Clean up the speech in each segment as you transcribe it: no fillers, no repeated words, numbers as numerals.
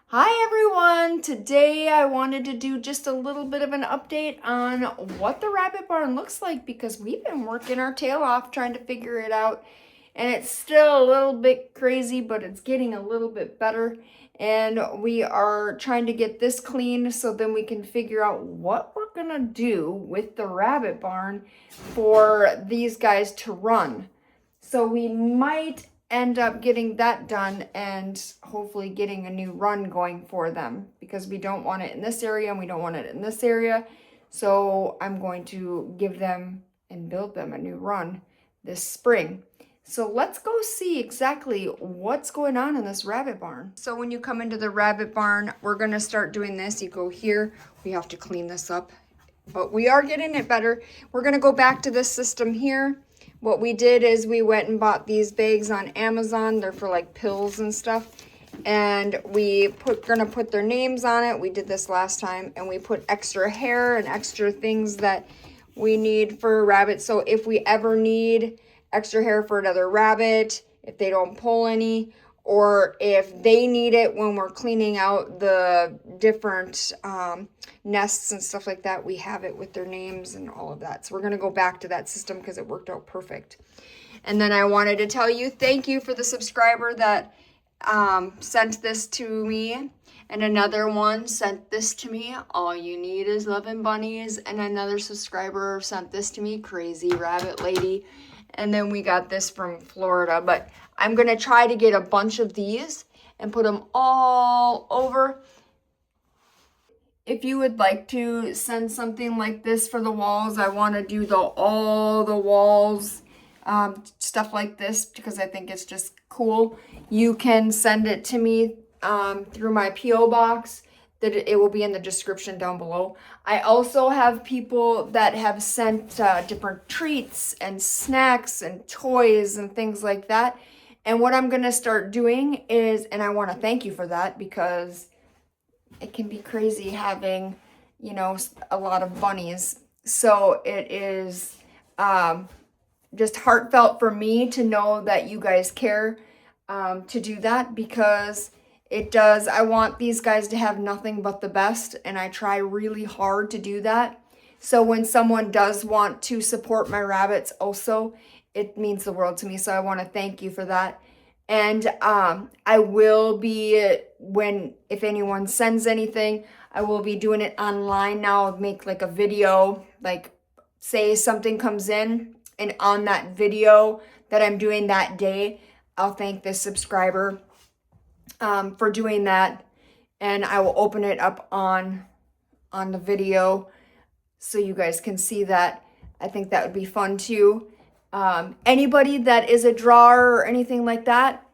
Hi everyone! Today I wanted to do just a little bit of an update on what the rabbit barn looks like because we've been working our tail off trying to figure it out, and it's still a little bit crazy, but it's getting a little bit better, and we are trying to get this clean so then we can figure out what we're gonna do with the rabbit barn for these guys to run. So we might end up getting that done and hopefully getting a new run going for them because we don't want it in this area and we don't want it in this area. So I'm going to give them and build them a new run this spring. So let's go see exactly what's going on in this rabbit barn. So when you come into the rabbit barn, we're going to start doing this. You go here. We have to clean this up, but we are getting it better. We're going to go back to this system here. What we did is we went and bought these bags on Amazon. They're for like pills and stuff. And gonna put their names on it. We did this last time. And we put extra hair and extra things that we need for rabbits. So if we ever need extra hair for another rabbit, if they don't pull any, or if they need it when we're cleaning out the different nests and stuff like that, we have it with their names and all of that. So we're going to go back to that system because it worked out perfect. And then I wanted to tell you, thank you for the subscriber that sent this to me. And another one sent this to me. All you need is love and bunnies. And another subscriber sent this to me, Crazy Rabbit Lady. And then we got this from Florida. But I'm going to try to get a bunch of these and put them all over. If you would like to send something like this for the walls, I want to do all the walls, stuff like this, because I think it's just cool. You can send it to me through my P.O. box. It will be in the description down below. I also have people that have sent different treats and snacks and toys and things like that. And what I'm going to start doing is, and I want to thank you for that because it can be crazy having, you know, a lot of bunnies. So it is just heartfelt for me to know that you guys care to do that because it does. I want these guys to have nothing but the best, and I try really hard to do that. So when someone does want to support my rabbits also, it means the world to me. So I want to thank you for that. And I will be, if anyone sends anything, I will be doing it online now. I'll make like a video, like say something comes in, and on that video that I'm doing that day, I'll thank this subscriber for doing that. And I will open it up on the video so you guys can see that. I think that would be fun too. Anybody that is a drawer or anything like that,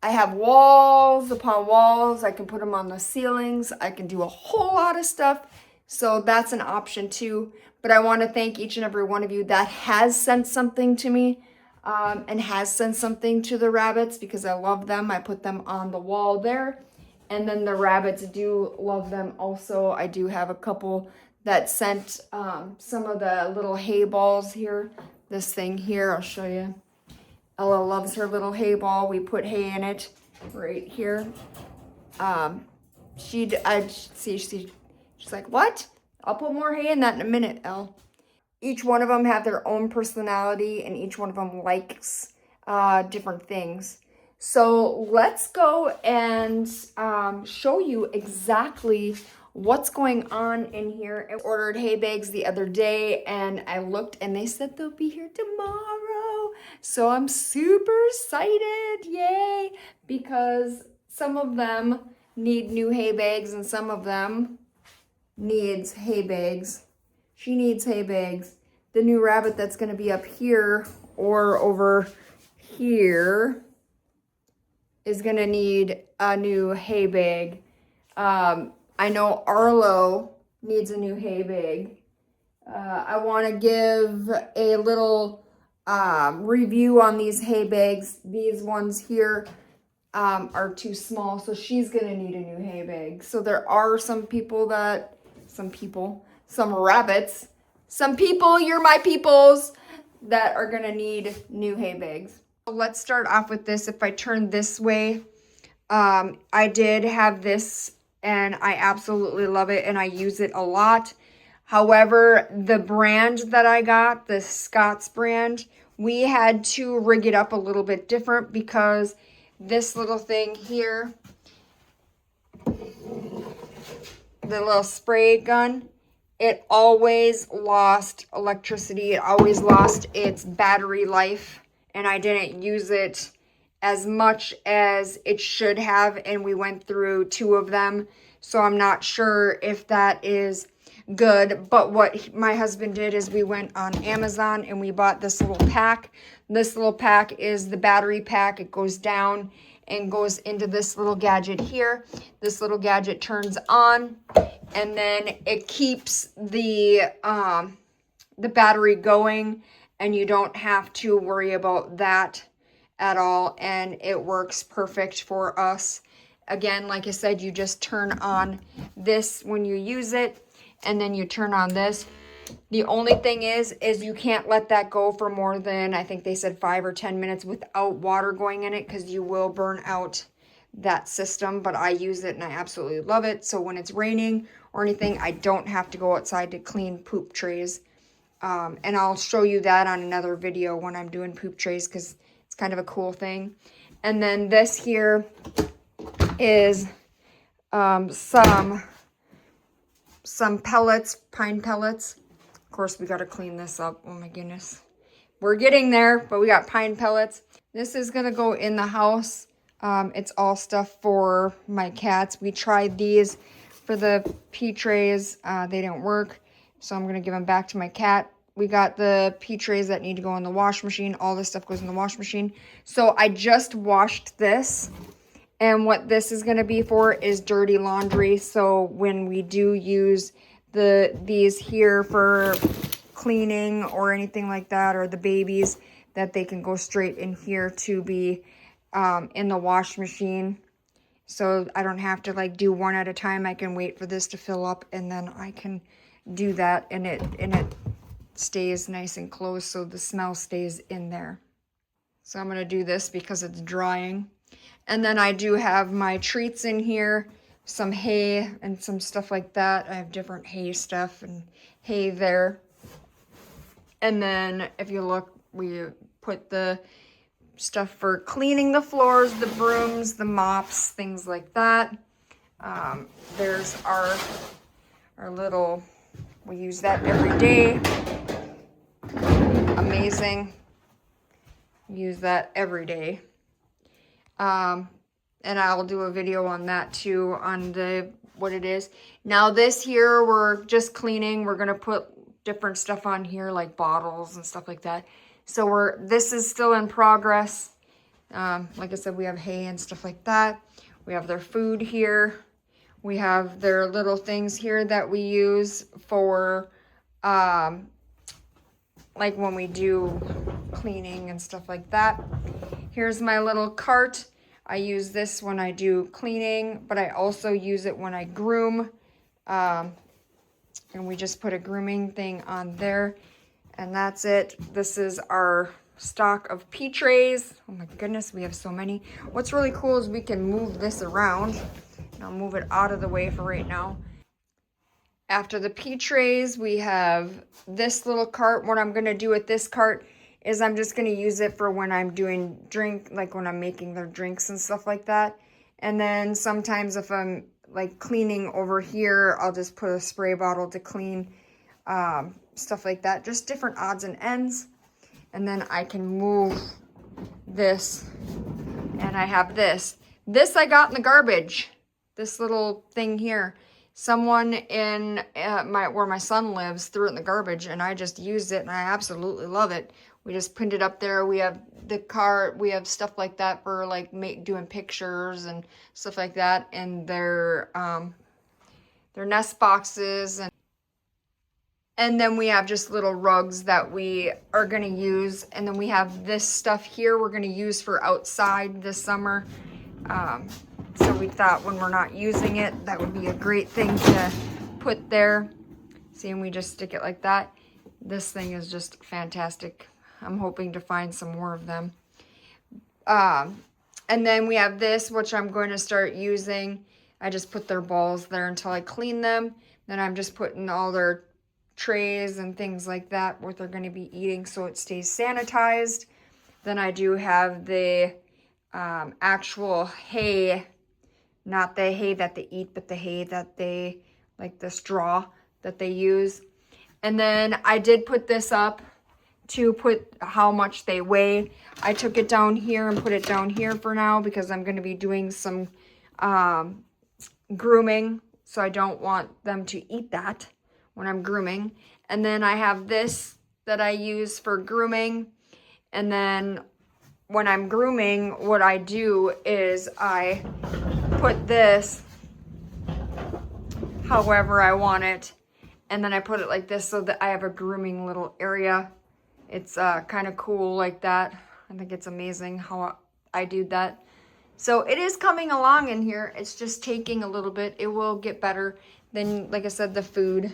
I have walls upon walls. I can put them on the ceilings. I can do a whole lot of stuff. So that's an option too. But I want to thank each and every one of you that has sent something to me and has sent something to the rabbits because I love them. I put them on the wall there. And then the rabbits do love them also. I do have a couple that sent some of the little hay balls here. This thing here, I'll show you. Ella loves her little hay ball. We put hay in it right here. She's like, what? I'll put more hay in that in a minute, Elle. Each one of them have their own personality and each one of them likes different things. So let's go and show you exactly what's going on in here. I ordered hay bags the other day and I looked and they said they'll be here tomorrow. So I'm super excited, yay, because some of them need new hay bags and some of them needs hay bags. She needs hay bags. The new rabbit that's going to be up here or over here is going to need a new hay bag. I know Arlo needs a new hay bag. I want to give a little review on these hay bags. These ones here are too small, so she's going to need a new hay bag. So there are some rabbits, some people, you're my peoples, that are gonna need new hay bags. So let's start off with this. If I turn this way, I did have this and I absolutely love it and I use it a lot. However, the brand that I got, the Scott's brand, we had to rig it up a little bit different because this little thing here, the little spray gun, it always lost electricity. It always lost its battery life, and I didn't use it as much as it should have, and we went through 2 of them, so I'm not sure if that is good. But what my husband did is we went on Amazon and we bought this little pack. This little pack is the battery pack. It goes down and goes into this little gadget here. This little gadget turns on, and then it keeps the battery going, and you don't have to worry about that at all, and it works perfect for us. Again, like I said, you just turn on this when you use it, and then you turn on this. The only thing is you can't let that go for more than, I think they said 5 or 10 minutes without water going in it, because you will burn out that system. But I use it and I absolutely love it. So when it's raining or anything, I don't have to go outside to clean poop trays. And I'll show you that on another video when I'm doing poop trays, because it's kind of a cool thing. And then this here is some pellets, pine pellets. Of course, we got to clean this up. Oh my goodness. We're getting there, but we got pine pellets. This is going to go in the house. It's all stuff for my cats. We tried these for the pee trays. They didn't work, so I'm going to give them back to my cat. We got the pee trays that need to go in the wash machine. All this stuff goes in the wash machine. So I just washed this. And what this is going to be for is dirty laundry. So when we do use these here for cleaning or anything like that, or the babies, that they can go straight in here to be in the wash machine. So I don't have to like do one at a time. I can wait for this to fill up, and then I can do that, and it stays nice and close, so the smell stays in there. So I'm going to do this because it's drying. And then I do have my treats in here, some hay and some stuff like that. I have different hay stuff and hay there. And then if you look, we put the stuff for cleaning the floors, the brooms, the mops, things like that. There's our little, we use that every day. Amazing. Use that every day. And I'll do a video on that too, on what it is. Now this here, we're just cleaning. We're going to put different stuff on here, like bottles and stuff like that. So this is still in progress. Like I said, we have hay and stuff like that. We have their food here. We have their little things here that we use for, like when we do cleaning and stuff like that. Here's my little cart. I use this when I do cleaning, but I also use it when I groom. And we just put a grooming thing on there, and that's it. This is our stock of pea trays. Oh my goodness, we have so many. What's really cool is we can move this around. And I'll move it out of the way for right now. After the pea trays, we have this little cart. What I'm going to do with this cart is I'm just going to use it for when I'm doing like when I'm making their drinks and stuff like that. And then sometimes if I'm like cleaning over here, I'll just put a spray bottle to clean stuff like that. Just different odds and ends. And then I can move this, and I have this. This I got in the garbage. This little thing here. Someone in where my son lives threw it in the garbage, and I just used it, and I absolutely love it. We just pinned it up there. We have the cart. We have stuff like that for like doing pictures and stuff like that, and their nest boxes, and then we have just little rugs that we are going to use, and then we have this stuff here we're going to use for outside this summer. So we thought when we're not using it, that would be a great thing to put there. See, and we just stick it like that. This thing is just fantastic. I'm hoping to find some more of them. And then we have this, which I'm going to start using. I just put their balls there until I clean them. Then I'm just putting all their trays and things like that, what they're going to be eating, so it stays sanitized. Then I do have the actual hay, not the hay that they eat, but the hay that they, like the straw that they use. And then I did put this up to put how much they weigh. I took it down here and put it down here for now because I'm going to be doing some grooming, so I don't want them to eat that when I'm grooming. And then I have this that I use for grooming. And then when I'm grooming, what I do is I put this however I want it, and then I put it like this so that I have a grooming little area. It's kind of cool like that. I think it's amazing how I do that. So it is coming along in here. It's just taking a little bit. It will get better. Then, like I said, the food.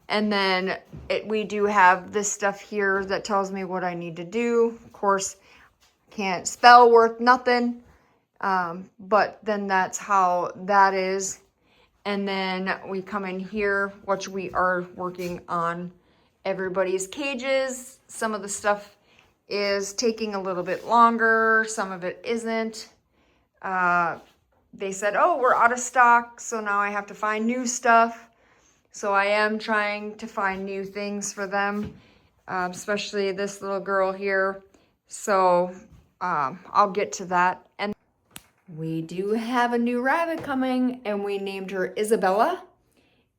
And then we do have this stuff here that tells me what I need to do. Of course, can't spell worth nothing. But then that's how that is. And then we come in here, which we are working on everybody's cages. Some of the stuff is taking a little bit longer. Some of it isn't. They said, oh, we're out of stock, so now I have to find new stuff. So I am trying to find new things for them, especially this little girl here. So I'll get to that. And we do have a new rabbit coming, and we named her Isabella.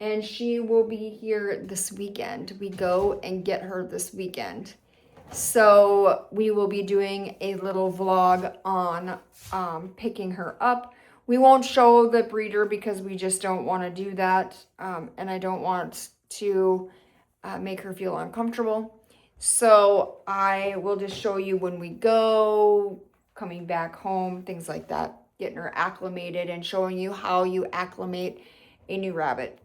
And she will be here this weekend. We go and get her this weekend. So we will be doing a little vlog on picking her up. We won't show the breeder because we just don't want to do that. And I don't want to make her feel uncomfortable. So I will just show you when we go, coming back home, things like that. Getting her acclimated and showing you how you acclimate a new rabbit.